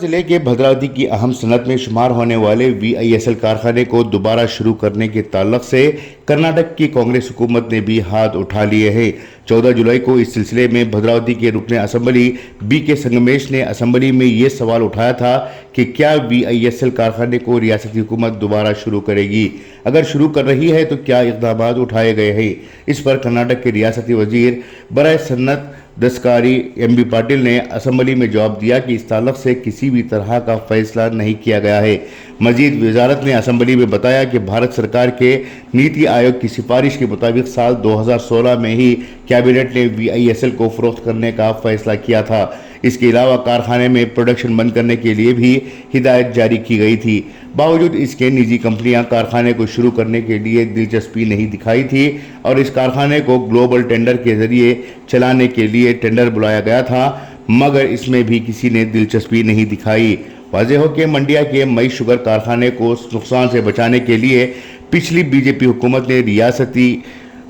ضلع کے بھدراوتی کی اہم صنعت میں شمار ہونے والے VISL کارخانے کو دوبارہ شروع کرنے کے تعلق سے کرناٹک کی کانگریس حکومت نے بھی ہاتھ اٹھا لیے ہیں۔ 14 جولائی کو اس سلسلے میں بھدراوتی کے رکن اسمبلی BK سنگمیش نے اسمبلی میں یہ سوال اٹھایا تھا کہ کیا VISL کارخانے کو ریاستی حکومت دوبارہ شروع کرے گی؟ اگر شروع کر رہی ہے تو کیا اقدامات اٹھائے گئے ہیں؟ اس پر کرناٹک کے ریاستی وزیر برائے صنعت دستکاری MB پاٹل نے اسمبلی میں جواب دیا کہ اس تعلق سے کسی بھی طرح کا فیصلہ نہیں کیا گیا ہے۔ مزید وزارت نے اسمبلی میں بتایا کہ بھارت سرکار کے نیتی آیوگ کی سفارش کے مطابق سال 2016 میں ہی کابینٹ نے VISL کو فروخت کرنے کا فیصلہ کیا تھا۔ اس کے علاوہ کارخانے میں پروڈکشن بند کرنے کے لیے بھی ہدایت جاری کی گئی تھی۔ باوجود اس کے نجی کمپنیاں کارخانے کو شروع کرنے کے لیے دلچسپی نہیں دکھائی تھی اور اس کارخانے کو گلوبل ٹینڈر کے ذریعے چلانے کے لیے ٹینڈر بلایا گیا تھا، مگر اس میں بھی کسی نے دلچسپی نہیں دکھائی۔ واضح ہو کہ منڈیا کے مئی شوگر کارخانے کو نقصان سے بچانے کے لیے پچھلی BJP حکومت نے ریاستی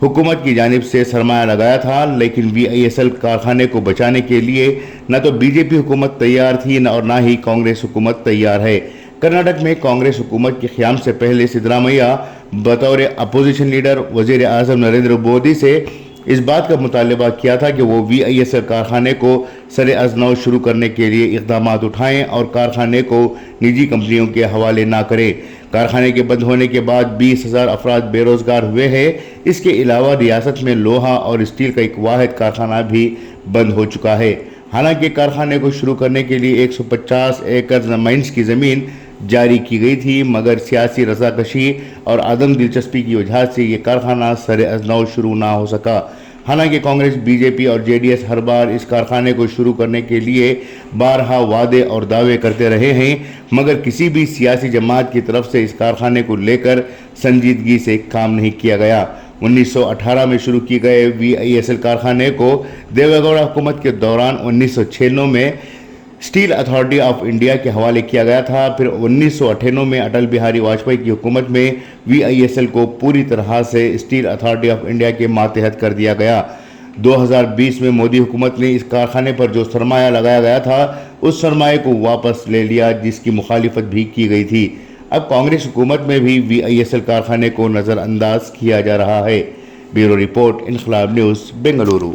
حکومت کی جانب سے سرمایہ لگایا تھا، لیکن VISL کارخانے کو بچانے کے لیے نہ تو BJP حکومت تیار تھی اور نہ ہی کانگریس حکومت تیار ہے۔ کرناٹک میں کانگریس حکومت کے قیام سے پہلے سدرامیا بطور اپوزیشن لیڈر وزیر اعظم نریندر مودی سے اس بات کا مطالبہ کیا تھا کہ وہ VISL کارخانے کو سر از نو شروع کرنے کے لیے اقدامات اٹھائیں اور کارخانے کو نجی کمپنیوں کے حوالے نہ کریں۔ کارخانے کے بند ہونے کے بعد 20,000 افراد بے روزگار ہوئے ہیں۔ اس کے علاوہ ریاست میں لوہا اور اسٹیل کا ایک واحد کارخانہ بھی بند ہو چکا ہے۔ حالانکہ کارخانے کو شروع کرنے کے لیے 150 ایکڑ زمین کی زمین جاری کی گئی تھی، مگر سیاسی رضاکشی اور عدم دلچسپی کی وجہ سے یہ کارخانہ سر از نو شروع نہ ہو سکا۔ حالانکہ کانگریس، BJP اور JDS ہر بار اس کارخانے کو شروع کرنے کے لیے بارہا وعدے اور دعوے کرتے رہے ہیں، مگر کسی بھی سیاسی جماعت کی طرف سے اس کارخانے کو لے کر سنجیدگی سے کام نہیں کیا گیا۔ 1918 میں شروع کی گئے VISL کارخانے کو دیوے گوڑا حکومت کے دوران 1996 میں اسٹیل اتھارٹی آف انڈیا کے حوالے کیا گیا تھا۔ پھر 1998 میں اٹل بہاری واجپئی کی حکومت میں VISL کو پوری طرح سے اسٹیل اتھارٹی آف انڈیا کے ماتحت کر دیا گیا۔ 2020 میں مودی حکومت نے اس کارخانے پر جو سرمایہ لگایا گیا تھا اس سرمایہ کو واپس لے لیا، جس کی مخالفت بھی کی گئی تھی۔ اب کانگریس حکومت میں بھی VISL کارخانے کو نظر انداز کیا جا رہا ہے۔ بیورو رپورٹ، انقلاب نیوز، بنگلورو۔